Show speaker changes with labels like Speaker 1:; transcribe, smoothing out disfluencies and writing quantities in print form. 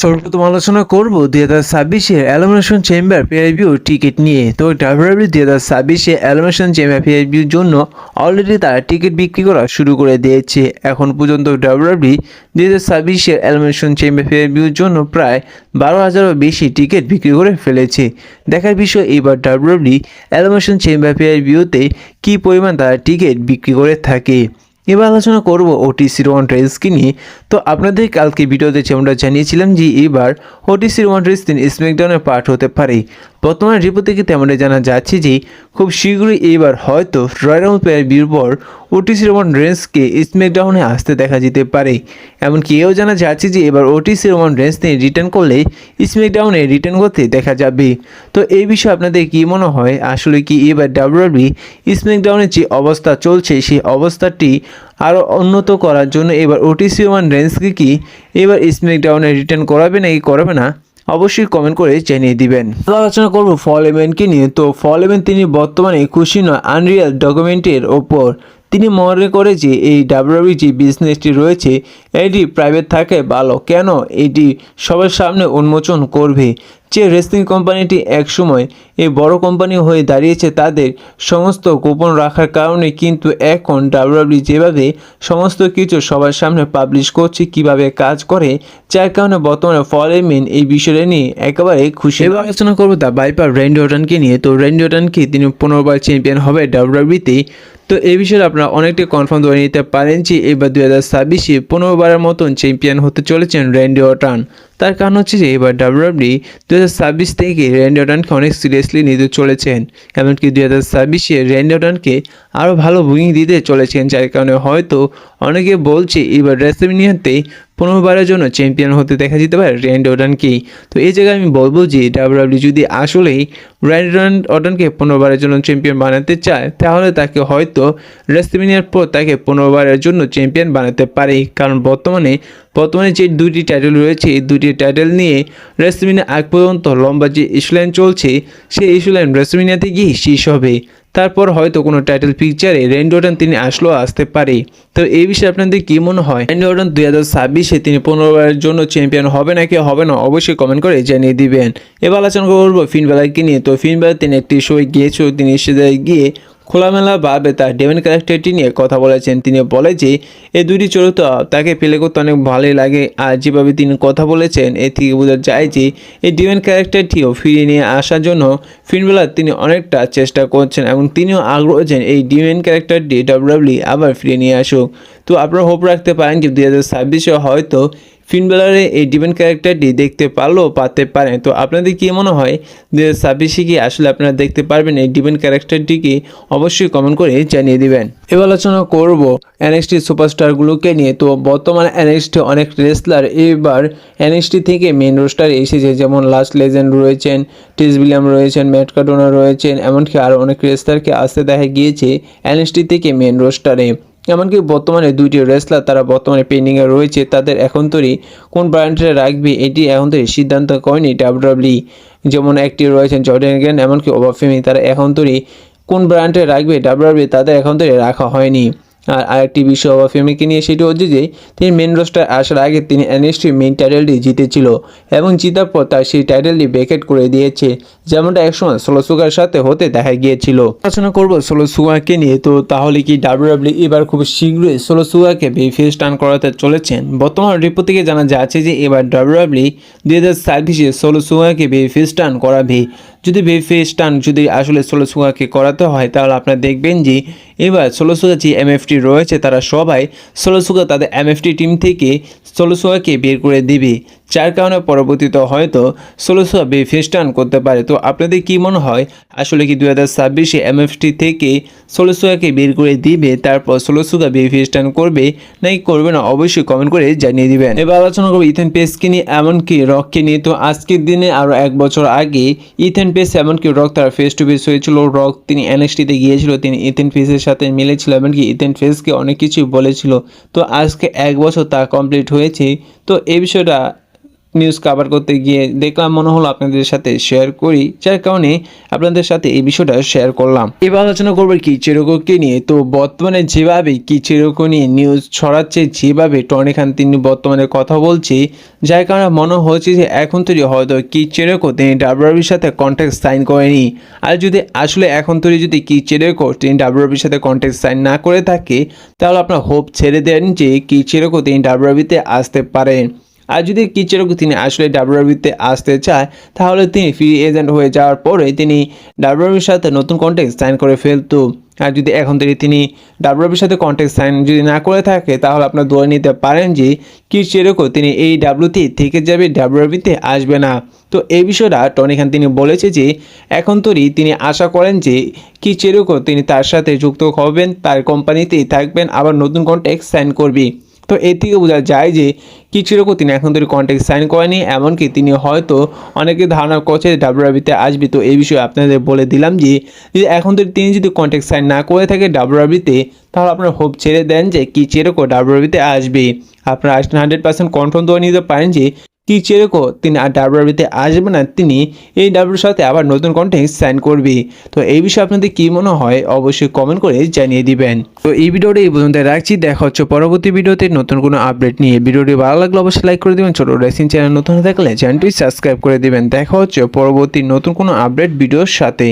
Speaker 1: সর্বপ্রথম আলোচনা করব 2026-এর এলিমিনেশন চেম্বার পে-রিভিউ টিকিট নিয়ে। তো ডাব্লিউডাব্লিউ 2026-এ এলিমিনেশন চেম্বার পে-রিভিউর জন্য অলরেডি তারা টিকিট বিক্রি করা শুরু করে দিয়েছে। এখন পর্যন্ত ডাব্লিউডাব্লিউ 2026-এর এলিমিনেশন চেম্বার পে-রিভিউর জন্য প্রায় 12,000-এরও বেশি টিকিট বিক্রি করে ফেলেছে। দেখার বিষয় এবার ডাব্লিউডাব্লিউ এলিমিনেশন চেম্বার পে-রিভিউতে কী পরিমাণ তারা টিকিট বিক্রি করে থাকে। এবার আলোচনা করব ওটিসির ওয়ান রেসকে নিয়ে। তো আপনাদের কালকে ভিডিওতে যেমনটা জানিয়েছিলাম যে এবার ওটিসির ওয়ান রেস দিন স্ম্যাকডাউনের পার্ট হতে পারে। বর্তমান রিপোর্ট থেকে তেমনটা জানা যাচ্ছে যে খুব শীঘ্রই এবার হয়তো রয়্যাল পে-রিভিউর পর ওটিসির ওয়ান রেসকে স্ম্যাকডাউনে আসতে দেখা যেতে পারে। এমনকি এও জানা যাচ্ছে যে এবার ওটিসির ওয়ান রেস নিয়ে রিটার্ন করলে স্ম্যাকডাউনে রিটার্ন করতে দেখা যাবে। তো এই বিষয়ে আপনাদের কী মনে হয়, আসলে কি এবার ডাব্লিউডাব্লিউ স্ম্যাকডাউনের যে অবস্থা চলছে সেই অবস্থাটি আরও উন্নত করার জন্য এবার ওটিসি ওয়ান রেন্সকে কি এবার স্ম্যাকডাউনে রিটার্ন করাবে নাকি করাবে না, অবশ্যই কমেন্ট করে জানিয়ে দিবেন। আলোচনা করব ফল ইভেন্টকে নিয়ে। তো ফল ইভেন্ট তিনি বর্তমানে খুশি নয় আনরিয়াল ডকুমেন্টের ওপর। তিনি মনে করে যে এই ডাব্লিউডাব্লিউ যে বিজনেসটি রয়েছে এটি প্রাইভেট থাকে ভালো, কেন এটি সবার সামনে উন্মোচন করবে। যে রেসলিং কোম্পানিটি একসময় এই বড় কোম্পানি হয়ে দাঁড়িয়েছে তাদের সমস্ত গোপন রাখার কারণে কিন্তু এখন ডাব্লিউডাব্লিউ যেভাবে সমস্ত কিছু সবার সামনে পাবলিশ করছে কিভাবে কাজ করে, যার কারণে বর্তমানে ফলেমেন এই বিষয়টা নিয়ে একেবারে খুশি। এবার আলোচনা করবো দ্য ভাইপার র্যান্ডি অর্টনকে নিয়ে। তো র্যান্ডি অর্টনকে তিনি 15বার চ্যাম্পিয়ন হবে ডাব্লিউডাব্লিউতে। তো এই বিষয়ে আপনারা অনেকটাই কনফার্ম ধরে নিতে পারেন যে এবার 2026-এ 15বারের মতন চ্যাম্পিয়ন হতে চলেছেন র্যান্ডি অর্টন। তার কারণ হচ্ছে যে এবার ডাব্লিউডাব্লিউ 2026 থেকে র্যান্ডি অর্টনকে অনেক সিরিয়াসলি নিতে চলেছেন। এমনকি 2026-এ র্যান্ডি অর্টনকে আরও ভালো বুকিং দিতে চলেছেন, যার কারণে হয়তো অনেকে বলছে এবার রেসলম্যানিয়াতে 15বারের জন্য চ্যাম্পিয়ন হতে দেখা যেতে পারে র্যান্ডি অর্টনকেই। তো এই জায়গায় আমি বলবো যে ডাব্লিউডাব্লিউ যদি আসলেই র্যান্ডি অর্টনকে 15বারের জন্য চ্যাম্পিয়ন বানাতে চায় তাহলে তাকে হয়তো রেসলম্যানিয়ার পর তাকে 15বারের জন্য চ্যাম্পিয়ন বানাতে পারে। কারণ বর্তমানে যে দুটি টাইটেল রয়েছে এই দুটি টাইটেল নিয়ে রেসলম্যানিয়া আগ পর্যন্ত লম্বা যে ইস্যুলাইন চলছে সেই ইস্যুলাইন রেসলম্যানিয়াতে গিয়ে শেষ হবে। তারপর হয়তো কোনো টাইটেল পিকচারে র্যান্ডি অর্টন তিনি আসতে পারে। তো এই বিষয়ে আপনাদের কী মনে হয়, র্যান্ডি অর্টন 2026-এ তিনি 15বারের জন্য চ্যাম্পিয়ন হবে নাকি হবে না, অবশ্যই কমেন্ট করে জানিয়ে দিবেন। এবার আলোচনা করবো ফিন ব্যালারকে নিয়ে। তো ফিন ব্যালার তিনি একটি শোয়ে গিয়েছিল, তিনি সেখানে গিয়ে খোলামেলাভাবে তার ডেমন ক্যারেক্টারটি নিয়ে কথা বলেছেন। তিনি বলে যে এই দুটি চরিত্র তাকে প্লে করতে অনেক ভালোই লাগে, আর যেভাবে তিনি কথা বলেছেন এ থেকে বোঝা যায় যে এই ডেমন ক্যারেক্টারটিও ফিরিয়ে নিয়ে আসার জন্য ফিন ব্যালার তিনি অনেকটা চেষ্টা করছেন এবং তিনিও আগ্রহ আছেন এই ডেমন ক্যারেক্টারটি ডাব্লিউডাব্লিউ আবার ফিরিয়ে নিয়ে আসুক। তো আপনারা হোপ রাখতে পারেন যে 2026-এ হয়তো ফিন ব্যালারে এই ডেমন ক্যারেক্টারটি দেখতে পারতে পারেন। তো আপনাদের কী মনে হয় 2026-এ কি আসলে আপনারা দেখতে পারবেন এই ডেমন ক্যারেক্টারটিকে, অবশ্যই কমেন্ট করে জানিয়ে দিবেন। এবার আলোচনা করব এনএক্সটি সুপারস্টারগুলোকে নিয়ে। তো বর্তমানে এনএক্সটি অনেক রেসলার এবার এনএক্সটি থেকে মেন রোস্টারে এসেছে, যেমন লাস্ট লেজেন্ড রয়েছেন, টিস উইলিয়াম রয়েছেন, ম্যাট কার্ডোনা রয়েছেন, এমনকি আরও অনেক রেসলারকে আসতে দেখা গিয়েছে এনএক্সটি থেকে মেন রোস্টারে। এমনকি বর্তমানে দুইটি রেসলার তারা বর্তমানে পেন্ডিংয়ে রয়েছে, তাদের এখন তৈরি কোন ব্র্যান্ডে রাখবে এটি এখন তৈরি সিদ্ধান্ত করেনি ডাব্লিউডাব্লিউ। যেমন একটি রয়েছেন জর্ডান গ্র্যান্ড, এমনকি ওবাফেমি, তারা এখন তৈরি কোন ব্র্যান্ডে রাখবে ডাব্লিউডাব্লিউ তাদের এখন তৈরি রাখা হয়নি। আর আরেকটি বিষয় ওবাফেমিকে নিয়ে সেটি হচ্ছে যে তিনি মেন রোস্টার আসার আগে তিনি এনএক্সটি মেন টাইটেলটি জিতেছিল এবং জেতার পর তার সেই টাইটেলটি ভ্যাকেট করে দিয়েছে, যেমনটা একসময় সোলো সুগার সাথে হতে দেখা গিয়েছিল। আলোচনা করবো সোলো সুগারকে নিয়ে। তো তাহলে কি ডাব্লিউডাব্লিউ এবার খুব শীঘ্রই সোলো সুগারকে ফেস টার্ন করাতে চলেছেন? বর্তমান রিপোর্ট থেকে জানা যাচ্ছে যে এবার ডাব্লিউডাব্লিউ 2026-এ সোলো সুগারকে ফেস টার্ন করাবে। যদি ফেস টার্ন যদি আসলে সোলো সুগারকে করাতে হয় তাহলে আপনারা দেখবেন যে এবার সোলো সুগার যে এমএফটি রয়েছে তারা সবাই সোলো সুগার তাদের এমএফটি টিম থেকে সোলো সুগারকে বের করে দিবে, যার কারণে পরবর্তীতে হয়তো সোলো সুগা ফেস টার্ন করতে পারে। তো আপনাদের কি মনে হয় আসলে কি 2026-এ এমএফটি থেকে সোলো সুগাকে বের করে দিবে তারপর সোলো সুগা ফেস টার্ন করবে নাকি করবে না, অবশ্যই কমেন্ট করে জানিয়ে দিবেন। এবার আলোচনা করবো ইথেন পেসকে নিয়ে এমনকি রককে নিয়ে। তো আজকের দিনে আরও 1 বছর আগে ইথেন পেস এমনকি রক তার ফেস টু ফেস হয়েছিল। রক তিনি এনএক্সটিতে গিয়েছিল, তিনি ইথেন পেসের সাথে মিলেছিল, এমনকি ইথেন পেসকে অনেক কিছুই বলেছিল। তো আজকে 1 বছর তা কমপ্লিট হয়েছে। তো এই বিষয়টা নিউজ কভার করতে গিয়ে দেখলাম মনে হলো আপনাদের সাথে শেয়ার করি, যার কারণে আপনাদের সাথে এই বিষয়টা শেয়ার করলাম। এবার আলোচনা করবো কিচেরোকোকে নিয়ে। তো বর্তমানে যেভাবে কিচেরোকো নিয়ে নিউজ ছড়াচ্ছে, যেভাবে টনি খান তিনি বর্তমানে কথা বলছে, যার কারণে মনে হচ্ছে যে এখন তৈরি হয়তো কিচেরোকো তিনি ডাব্লিউডাব্লিউইর সাথে কন্ট্রাক্ট সাইন করেনি। আর যদি আসলে এখন তৈরি যদি কিচেরোকো তিনি ডাব্লিউডাব্লিউইর সাথে কন্ট্রাক্ট সাইন না করে থাকে, তাহলে আপনার হোপ ছেড়ে দেন যে কিচেরোকো তিনি ডাব্লিউডাব্লিউইতে আসতে পারেন। আর যদি কিচেরোকো তিনি আসলে ডাব্লিউডাব্লিউইতে আসতে চায়, তাহলে তিনি ফ্রি এজেন্ট হয়ে যাওয়ার পরে তিনি ডাব্লিউডাব্লিউইর সাথে নতুন কন্ট্রাক্ট সাইন করে ফেলতো। আর যদি এখন থেকে তিনি ডাব্লিউডাব্লিউইর সাথে কন্ট্রাক্ট সাইন যদি না করে থাকে, তাহলে আপনার ধরে নিতে পারেন যে কিচেরোকো তিনি এই ডাব্লিউতে থেকে যাবে, ডাব্লিউডাব্লিউইতে আসবে না। তো এই বিষয়টা টনি খান তিনি বলেছে যে এখন তৈরি তিনি আশা করেন যে কিচেরোকো তিনি তার সাথে যুক্ত হবেন, তার কোম্পানিতেই থাকবেন, আবার নতুন কন্ট্রাক্ট সাইন করবে। তো এর থেকে বোঝা যায় যে কিচেরোকো তিনি এখন তৈরি কন্ট্রাক্ট সাইন করেনি, এমনকি তিনি হয়তো অনেকে ধারণা করছে ডাব্লিউডাব্লিউইতে আসবে। তো এই বিষয়ে আপনাদের বলে দিলাম যে এখন তৈরি তিনি যদি কন্ট্রাক্ট সাইন না করে থাকে ডাব্লিউডাব্লিউইতে, তাহলে আপনারা হোপ ছেড়ে দেন যে কিচেরোকো ডাব্লিউডাব্লিউইতে আসবে। আপনারা 100% কনফার্ম ধরে নিতে পারেন যে কিচেরোকো তিনি আর ডাব্লিউডাব্লিউইতে আসবে না, তিনি এই ডাব্লিউর সাথে আবার নতুন কন্ট্রাক্ট সাইন করবে। তো এই বিষয়ে আপনাদের কী মনে হয় অবশ্যই কমেন্ট করে জানিয়ে দিবেন। তো এই ভিডিওটা এই পর্যন্ত রাখছি, দেখা হচ্ছে পরবর্তী ভিডিওতে নতুন কোনো আপডেট নিয়ে। ভিডিওটি ভালো লাগলে অবশ্যই লাইক করে দিবেন, ছোট রেসিং চ্যানেল নতুন থাকলে চ্যানেলটি সাবস্ক্রাইব করে দিবেন। দেখা হচ্ছে পরবর্তী নতুন কোনো আপডেট ভিডিওর সাথে।